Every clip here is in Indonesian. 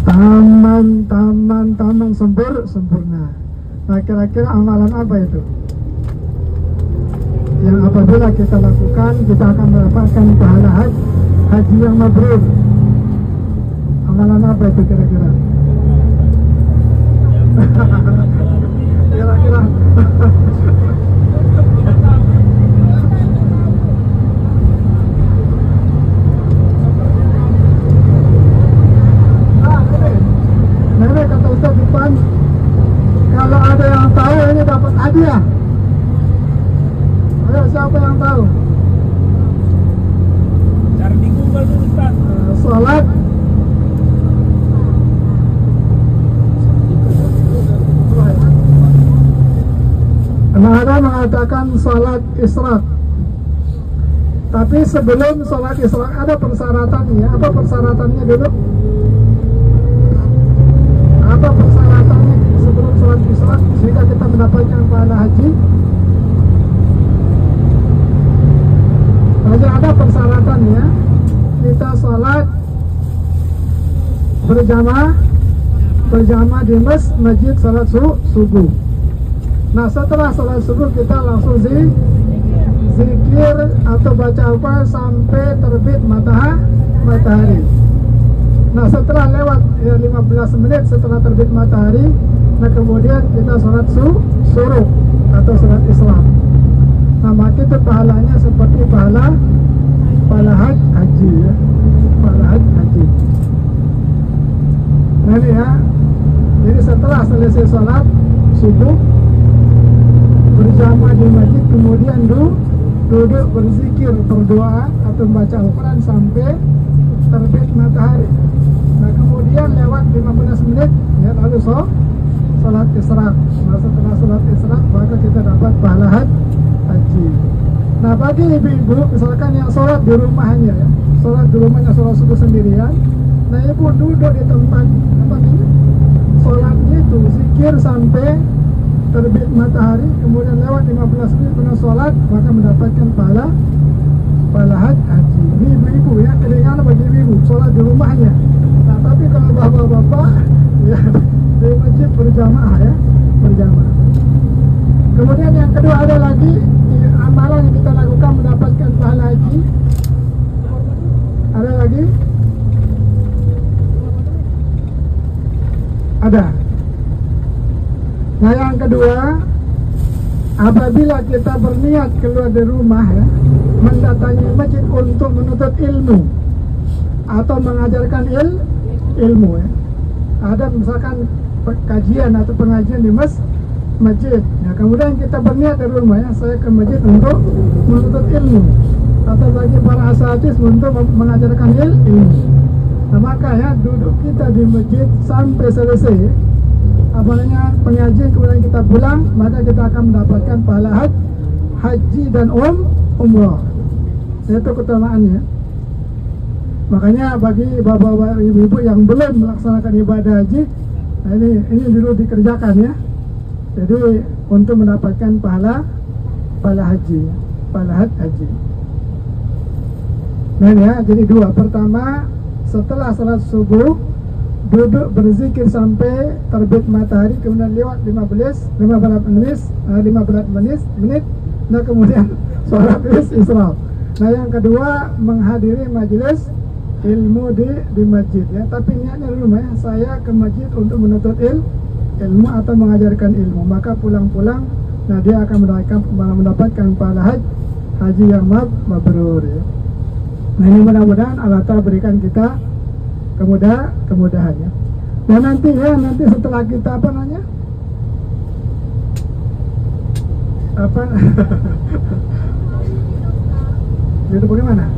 Taman sempurna. Nah, kira-kira amalan apa itu? Yang apabila kita lakukan, kita akan mendapatkan pahala haji yang mabrur. Amalan apa itu kira-kira? Kira-kira nenek kata Ustaz depan, kalau ada yang tahu ini dapat hadiah. Ayo, siapa yang tahu? Cari di Google dulu Ustaz. Salat ada mengatakan salat isyraq. Tapi sebelum salat isyraq ada persyaratannya. Apa persyaratannya dulu? Apa persyaratannya sebelum salat isyraq sehingga kita mendapatkan pahala haji? Saja ada persyaratannya. Kita salat berjamaah di masjid salat subuh. Nah, setelah salat subuh kita langsung zikir atau baca apa sampai terbit matahari. Nah, setelah lewat 15 menit setelah terbit matahari, nah kemudian kita salat syuruk atau salat Islam. Nah, maka itu pahalanya seperti pahala haji ya. Pahala haji. Nah, ini ya. Jadi setelah selesai salat subuh berjamaah di masjid, kemudian duduk berzikir, berdoa atau membaca Al-Quran sampai terbit matahari. Nah, kemudian lewat 15 menit ya, lalu salat isyraq. Nah, setelah salat isyraq maka kita dapat pahala haji. Nah, bagi ibu-ibu misalkan yang sholat di rumahnya ya, sholat di rumahnya, sholat subuh sendirian, nah ibu duduk di tempat apa ini sholatnya itu zikir sampai terbit matahari, kemudian lewat 15 menit dengan sholat, maka mendapatkan pahala haji. Ini ibu-ibu ya, kedengaran bagi ibu-ibu sholat di rumahnya. Nah, tapi kalau bapak-bapak ya di masjid berjamaah ya, berjamaah. Kemudian yang kedua ada lagi amalan yang kita lakukan mendapatkan pahala haji. Ada lagi? Ada. Nah, yang kedua, apabila kita berniat keluar dari rumah ya, mendatangi masjid untuk menuntut ilmu atau mengajarkan ilmu ya. Ada misalkan kajian atau pengajian di masjid ya, kemudian kita berniat dari rumah ya, saya ke masjid untuk menuntut ilmu, atau bagi para asatidz untuk mengajarkan ilmu. Nah, maka ya duduk kita di masjid sampai selesai apalagi pengajian, kemudian kita pulang, maka kita akan mendapatkan pahala haji dan umrah. Itu keutamaannya. Makanya bagi bapak-bapak, ibu-ibu yang belum melaksanakan ibadah haji, nah ini dulu dikerjakan ya. Jadi untuk mendapatkan pahala haji, pahala haji. Nah ya, jadi dua. Pertama, setelah salat subuh duduk berzikir sampai terbit matahari, kemudian lewat 15 menit, nah kemudian sholat isyraq. Nah, yang kedua menghadiri majelis ilmu di masjid ya, tapi niatnya dulu ya, saya ke masjid untuk menuntut ilmu atau mengajarkan ilmu, maka pulang-pulang nah dia akan mendapatkan pahala haji yang mabrur ya. Nah, ini mudah-mudahan Allah Ta'ala berikan kita kemudahannya. Dan nanti setelah kita itu bagaimana?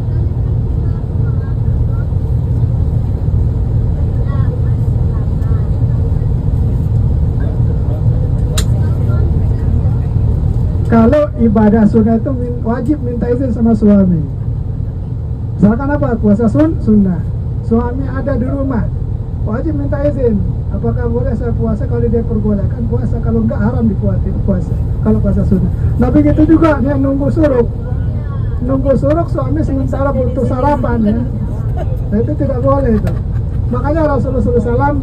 Kalau ibadah sunnah itu wajib minta izin sama suami. Misalkan apa? Puasa sunnah. Suami ada di rumah, wajib minta izin. Apakah boleh saya puasa? Kalau dia perbolehkan puasa, kalau enggak haram puasa. Kalau puasa sunnah. Nah, begitu juga dia nunggu suruk suami sementara butuh sarapan ya. Nah, itu tidak boleh itu. Makanya Rasulullah SAW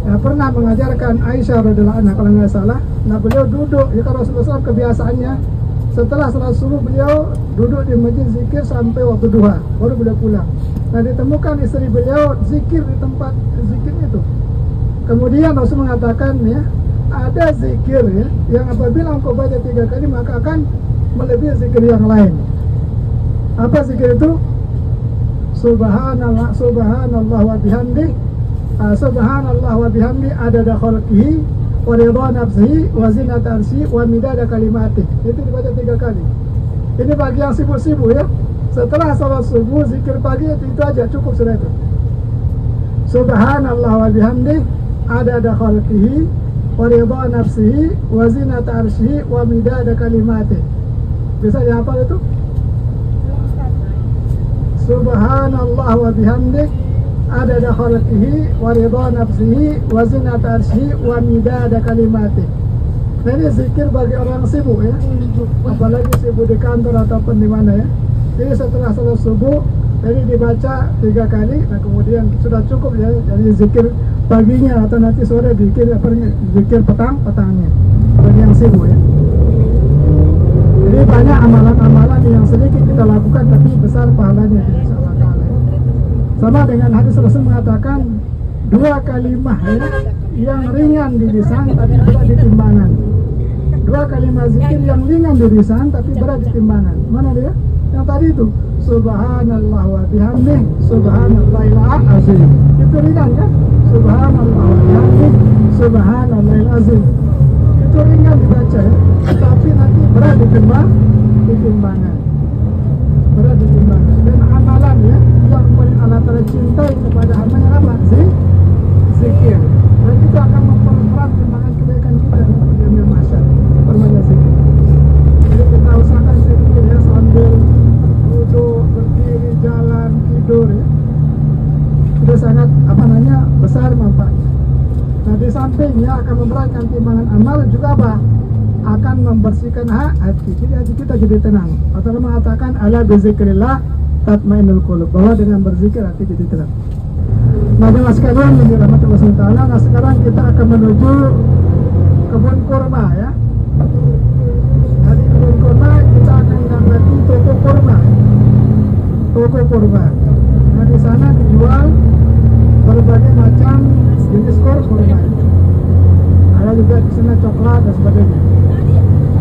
ya, pernah mengajarkan Aisyah radhiyallahu anha kalau nggak salah. Nah beliau duduk, ya kan Rasulullah SAW kebiasaannya setelah salat subuh beliau duduk di masjid zikir sampai waktu duha, baru beliau pulang. Nah ditemukan istri beliau zikir di tempat zikir itu. Kemudian Rasul mengatakan ya, ada zikir ya yang apabila engkau baca 3 kali maka akan melebihi zikir yang lain. Apa zikir itu? Subhanallah, subhanallah wa bihamdi, subhanallah wa bihamdi adada khalqihi wa ridha nafsihi wa zinata arsyihi wa midada kalimatih. Itu dibaca 3 kali. Ini bagi yang sibuk-sibuk ya. Setelah salat subuh zikir pagi itu aja cukup sudah itu. Subhanallah wa bihamdi adada khalqihi wa ridha nafsihi wa zinata arsyihi wa midada kalimatih. Bisa dihafal itu? Subhanallah wa bihamdi adada khalqihi wa ridha nafsihi wa zinata arsyihi wa midada kalimatih. Nah ini zikir bagi orang sibuk ya, apalagi sibuk di kantor ataupun di mana ya. Jadi setelah salat subuh jadi dibaca 3 kali, nah kemudian sudah cukup ya. Jadi zikir paginya atau nanti sore zikir petangnya bagi yang sibuk ya. Jadi banyak amalan-amalan yang sedikit kita lakukan tapi besar pahalanya insyaallah taala. Sama dengan hadis Rasul mengatakan 2 kalimah ya, yang ringan di lisan tapi berat di timbangan. 2 kalimat zikir yang ringan di lisan tapi berat di timbangan. Mana dia? Yang tadi itu subhanallah wa bihamdih subhanallahil azim. Itu ringan kan? Subhanallah wa bihamdih subhanallahil azim. Itu ringan dibaca ya, tapi nanti berat di timbangan. Berat di timbangan. Dan amalan ya yang paling Allah Ta'ala cintai kepada hambanya apa? Zikir. Dan itu akan mempererat timbangan kebaikan kita di dunia mahsyar. Perbanyak zikir. Jadi kita usahakan zikir ya sambil duduk, berdiri, jalan, tidur ya. Itu sangat besar manfaatnya. Nah di sampingnya akan memberatkan timbangan amal juga apa? Akan membersihkan hati. Jadi hati kita jadi tenang. Atau mengatakan ala bizikrillah tatmainnul qulub, bahwa dengan berzikir hati jadi tenang. Nah jemaah sekalian yang dirahmati Allah SWT, nah sekarang kita akan menuju kebun kurma ya. Nah di kebun kurma kita akan mendapati toko kurma. Toko kurma. Nah di sana dijual berbagai macam jenis kurma. Ada juga di sana coklat dan sebagainya.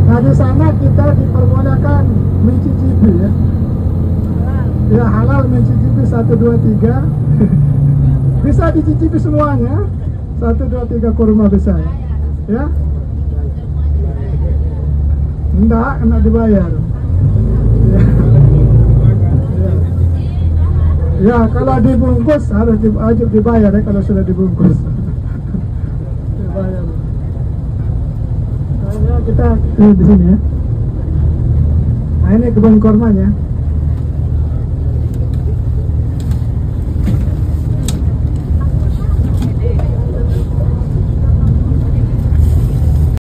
Nah di sana kita diperbolehkan mencicipi ya. Ya halal mencicipi 1, 2, 3. Bisa dicicipi semuanya 1, 2, 3 kurma bisa ya. Enggak, kena dibayar ya. Ya kalau dibungkus harus wajib dibayar ya kalau sudah dibungkus. Dibayar. Nah, kita di sini ya. Nah ini kebun kurmanya.